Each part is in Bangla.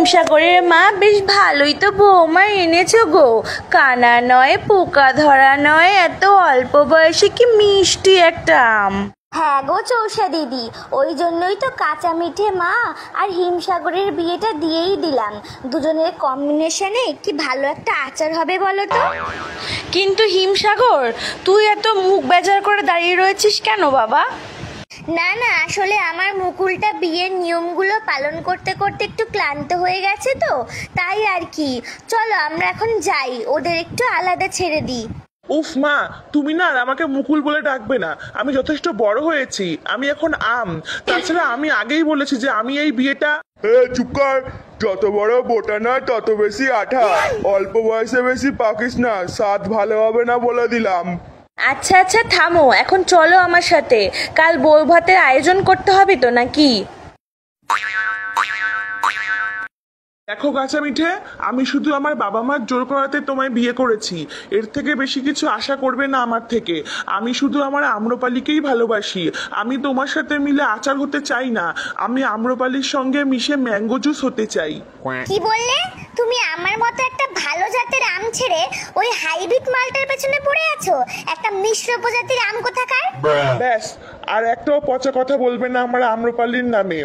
হিমসাগরের মা বেশ ভালোই তো বৌমা এনেছো গো। কানা নয়, পোকা ধরা নয়, এত অল্প বয়সে কি মিষ্টি একটা আম। হ্যাঁ গো চৌষা দিদি, ওই জন্যই তো কাঁচা মিঠে মা আর হিমসাগরের বিয়েটা দিয়েই দিলাম। দুজনের কম্বিনেশনে কি ভালো একটা আচার হবে বলো তো। কিন্তু হিমসাগর, তুই এত মুখ বেজার করে দাঁড়িয়ে রয়েছিস কেন বাবা? না না, আসলে আমার মুকুলটা বিয়ের নিয়মগুলো পালন করতে করতে একটু ক্লান্ত হয়ে গেছে তো, তাই আর কি। চলো আমরা এখন যাই, ওদের একটু আলাদা ছেড়ে দিই। উফ মা, তুমি না আর আমাকে মুকুল বলে ডাকবে না। আমি যথেষ্ট বড় হয়েছি, আমি এখন আম। তাছাড়া আমি আগেই বলেছি যে আমি এই বিয়েটা। চুপ কর। যত বড় বোটা না তত বেশি আঠা। অল্প বয়সে বেশি পাকিস না, স্বাদ ভালো হবে না বলে দিলাম। আচ্ছা আচ্ছা থামো, এখন চলো আমার সাথে। কাল বউ ভাতের আয়োজন করতে হবে তো নাকি? দেখো কাঁচা মিঠে, আমি শুধু আমার বাবা মার জোর করাতে তোমায় বিয়ে করেছি। এর থেকে বেশি কিছু আশা করবে না আমার থেকে। আমি শুধু আমার আম্রপালিকেই ভালোবাসি। আমি তোমার সাথে মিলে আচার হতে চাই না, আমি আম্রপালির সঙ্গে মিশে ম্যাঙ্গো জুস হতে চাই। কি বললে? তুমি আমার মতো একটা ভালো জাতের আম ছেড়ে ওই হাইব্রিড মালটার পেছনে পড়ে আছো? একটা মিশ্র প্রজাতির আম কোথাকার। ব্যাস, আর একটাও পচা কথা বলবে না আমার আম্রপালির নামে।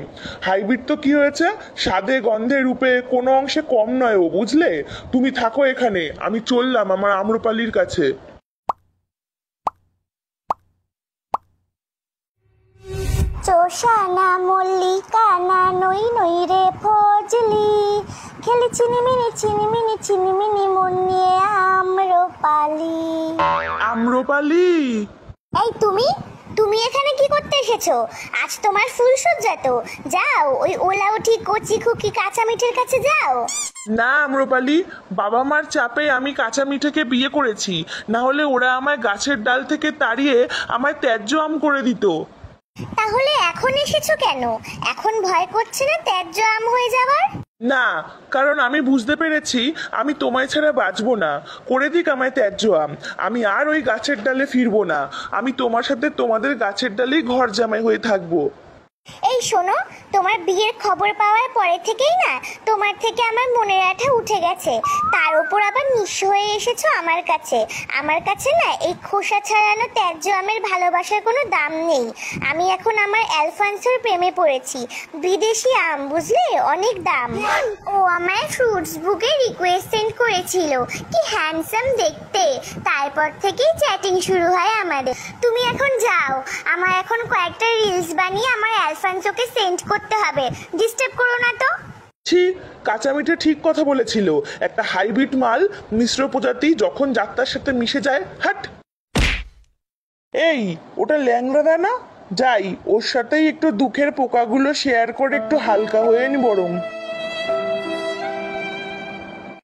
হাইব্রিড তো কি হয়েছে, স্বাদে গন্ধে রূপে কোনো অংশে কম নয় ও, বুঝলে? তুমি থাকো এখানে, আমি চললাম আমার আম্রপালির কাছে। চোষা না মল্লিকা না নই নই রে ফজলি, খেলে চিনিমিনি চিনিমিনি চিনিমিনি মন নিয়ে আম্রপালি। আম্রপালি, এই তুমি তুমি এখানে কি করতে এসেছো? আজ তোমার ফুলসজ্জা তো, যাও ওই ওলা উঠি কচি খুকি কাঁচা মিঠের কাছে যাও। না আম্রপালি, বাবা মার চাপে আমি কাঁচা মিঠেকে বিয়ে করেছি, না হলে ওরা আমায় গাছের ডাল থেকে তাড়িয়ে আমায় ত্যায্য আম করে দিত। তাহলে এখন এসেছো কেন? এখন ভয় করছে না ত্যায্য আম হয়ে যাবার? না, কারণ আমি বুঝতে পেরেছি আমি তোমায় ছাড়া বাঁচবো না। করে দিক আমায় ত্যায্য আম, আমি আর ওই গাছের ডালে ফিরবো না। আমি তোমার সাথে তোমাদের গাছের ডালেই ঘর জামাই হয়ে থাকবো। এই শোনো, তোমার বিয়ের খবর পাওয়ার পরে থেকেই না তোমার থেকে আমার মনের আঠা উঠে গেছে। তার উপর আবার নিঃস্ব হয়ে এসেছো আমার কাছে। আমার কাছে না এই খোসা ছাড়ানো ত্যায্য আমের ভালোবাসার কোনো দাম নেই। আমি এখন আমার অ্যালফান্সোর প্রেমে পড়েছি। বিদেশি আম, বুঝলে, অনেক দাম। ও আমায় ফ্রুটস বুকে রিকোয়েস্ট সেন্ড করেছিল, কি হ্যান্ডসাম দেখতে। তারপর থেকেই চ্যাটিং শুরু হয় আমাদের। তুমি এখন যাও, আমার এখন কয়েকটা রিলস বানিয়ে আমার অ্যালফান্সোকে সেন্ড করতে হবে। ডিস্টার্ব করো না তো। ছি, কাঁচা মিঠে ঠিক কথা বলেছিল। একটা হাইব্রিড মাল, মিশ্র প্রজাতি যখন যাত্রার সাথে মিশে যায়, হাট। এই, ওটা ল্যাংড়া না? যাই, ওর সাথেই একটু দুঃখের পোকাগুলো শেয়ার করে একটু হালকা হয়ে নি বরং।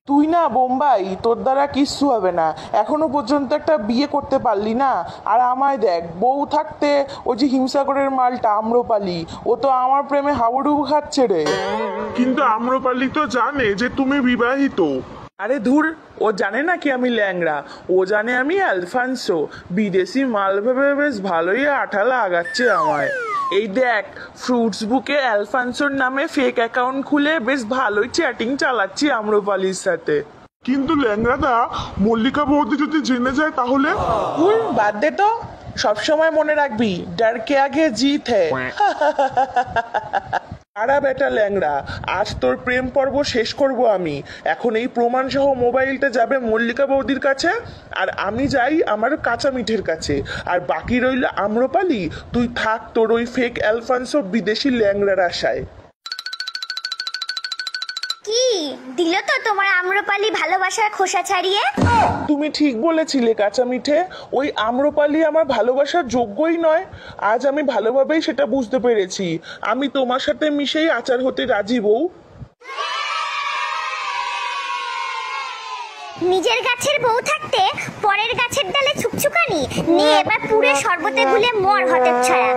তুই না বোম্বাই, তোর দ্বারা কিচ্ছু হবে না। এখনো পর্যন্ত একটা বিয়ে করতে পারলি না। আর আমায় দেখ, বউ থাকতে ওই যে হিমসাগরের মালটা আম্রপালি, ও তো আমার প্রেমে হাবুডুবু খাচ্ছে রে। কিন্তু আম্রপালি তো জানে যে তুমি বিবাহিত। আরে ধুর, ও জানে না কি আমি ল্যাংড়া, ও জানে আমি অ্যালফান্সো। বিদেশি মাল ভেবে বেশ ভালোই আঠা লাগাচ্ছে আমায়। এই দেখ, ফ্রুটস বুকে অ্যালফান্সোর নামে ফেক অ্যাকাউন্ট খুলে বেশ ভালোই চ্যাটিং চালাচ্ছি আম্রপালির সাথে। কিন্তু ল্যাংড়াদা, মল্লিকা বৌদি যদি জেনে যায় তাহলে? বাদ দে তো, সবসময় মনে রাখবি, ডর কে আগে জিত হ্যায়। আরা বেটা ল্যাংড়া, আজ তোর প্রেম পর্ব শেষ করব আমি। এখন এই প্রমাণ সহ মোবাইলটা যাবে মল্লিকা বৌদির কাছে, আর আমি যাই আমার কাঁচা মিঠের কাছে। আর বাকি রইল আম্রপালি, তুই থাক তোর ওই ফেক অ্যালফান্সো বিদেশি ল্যাংড়ার আশায়। কি দিল তো তোমার আম্রপালি ভালোবাসার খোসা ছাড়িয়ে? তুমি ঠিক বলেছিলে কাঁচা মিঠে, ওই আম্রপালি আমার ভালোবাসার যোগ্যই নয়। আজ আমি ভালোভাবেই সেটা বুঝতে পেরেছি। আমি তোমার সাথে মিশেই আচার হতে রাজি বউ। নিজের গাছের বউ থাকতে পরের গাছের ডালে ছুকছুকানি নিয়ে এবার পুরে শরবতে গুলে মর হতে ছাড়া।